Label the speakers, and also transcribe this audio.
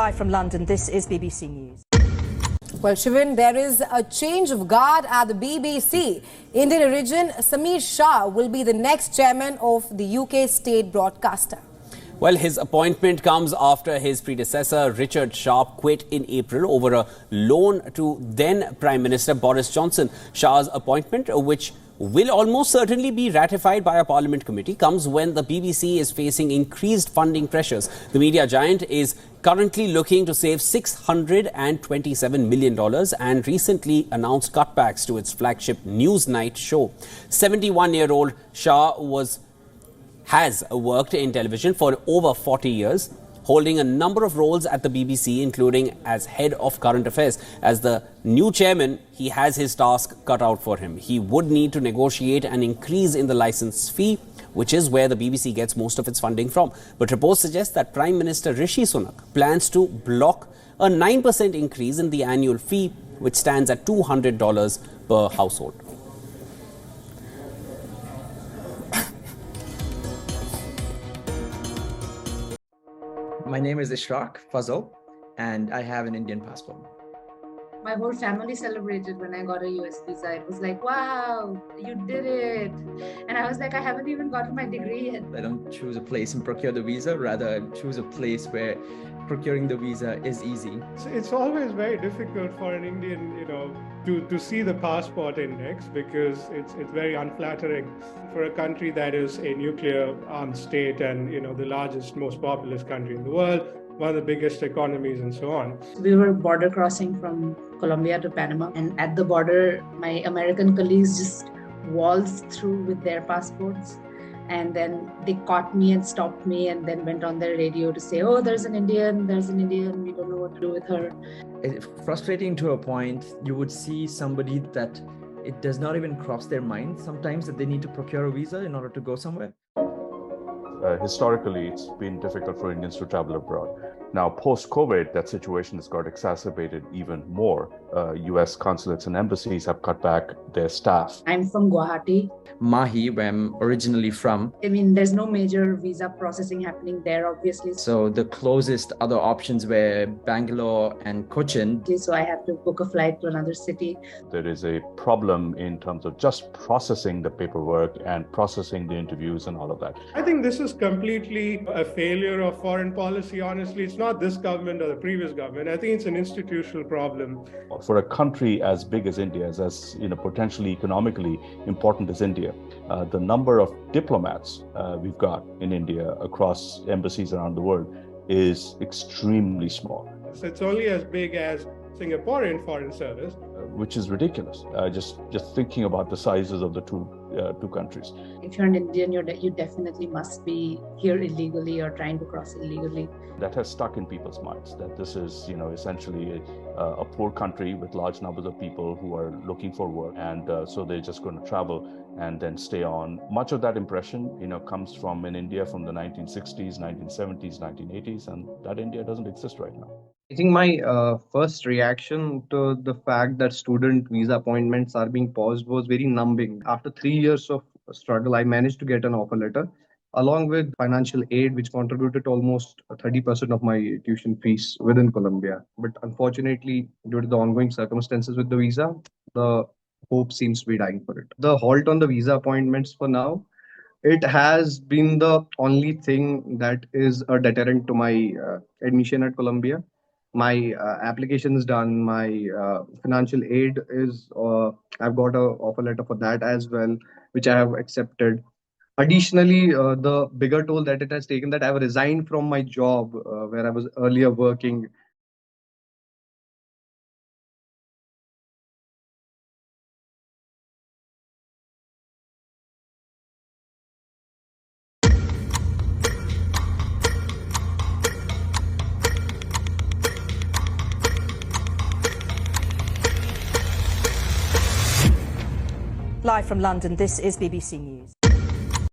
Speaker 1: Live from London, this is BBC News.
Speaker 2: Well, Shivin, there is a change of guard at the BBC. Indian origin Sameer Shah will be the next chairman of the UK state broadcaster.
Speaker 3: Well, his appointment comes after his predecessor Richard Sharp quit in April over a loan to then Prime Minister Boris Johnson. Shah's appointment, which will almost certainly be ratified by a Parliament committee, comes when the BBC is facing increased funding pressures. The media giant is currently looking to save $627 million and recently announced cutbacks to its flagship Newsnight show. 71-year-old Shah has worked in television for over 40 years, holding a number of roles at the BBC, including as head of current affairs. As the new chairman, he has his task cut out for him. He would need to negotiate an increase in the licence fee, which is where the BBC gets most of its funding from. But reports suggest that Prime Minister Rishi Sunak plans to block a 9% increase in the annual fee, which stands at $200 per household.
Speaker 4: My name is Ishraq Fazal, and I have an Indian passport.
Speaker 5: My whole family celebrated when I got a US visa. It was like, wow, you did it. And I was like, I haven't even gotten my degree yet.
Speaker 4: I don't choose a place and procure the visa, rather I choose a place where procuring the visa is easy.
Speaker 6: So it's always very difficult for an Indian, to see the passport index because it's very unflattering for a country that is a nuclear armed state and, the largest, most populous country in the world, one of the biggest economies and so on.
Speaker 5: We were border crossing from Colombia to Panama, and at the border, my American colleagues just waltzed through with their passports. And then they caught me and stopped me and then went on their radio to say, oh, there's an Indian, we don't know what to do with her.
Speaker 4: It's frustrating to a point. You would see somebody that it does not even cross their mind sometimes that they need to procure a visa in order to go somewhere.
Speaker 7: Historically, it's been difficult for Indians to travel abroad. Now, post-COVID, that situation has got exacerbated even more. US consulates and embassies have cut back their staff.
Speaker 5: I'm from Guwahati.
Speaker 4: Mahi, where I'm originally from.
Speaker 5: There's no major visa processing happening there, obviously.
Speaker 4: So the closest other options were Bangalore and Cochin.
Speaker 5: So I have to book a flight to another city.
Speaker 7: There is a problem in terms of just processing the paperwork and processing the interviews and all of that.
Speaker 6: I think this is completely a failure of foreign policy, honestly. It's not this government or the previous government. I think it's an institutional problem.
Speaker 7: For a country as big as India, as potentially economically important as India, the number of diplomats we've got in India across embassies around the world is extremely small.
Speaker 6: So it's only as big as Singaporean Foreign Service.
Speaker 7: Which is ridiculous, just thinking about the sizes of the two countries.
Speaker 5: If you're an Indian, you definitely must be here illegally or trying to cross illegally.
Speaker 7: That has stuck in people's minds, that this is, essentially a poor country with large numbers of people who are looking for work. And so they're just going to travel and then stay on. Much of that impression, comes from in India from the 1960s, 1970s, 1980s, and that India doesn't exist right now.
Speaker 8: I think my first reaction to the fact that student visa appointments are being paused was very numbing. After 3 years of struggle, I managed to get an offer letter along with financial aid, which contributed to almost 30% of my tuition fees within Colombia. But unfortunately, due to the ongoing circumstances with the visa, the hope seems to be dying for it. The halt on the visa appointments for now, it has been the only thing that is a deterrent to my admission at Columbia. My application is done, my financial aid is, I've got an offer letter for that as well, which I have accepted. Additionally, the bigger toll that it has taken, that I've resigned from my job where I was earlier working.
Speaker 1: Live from London, this is BBC News.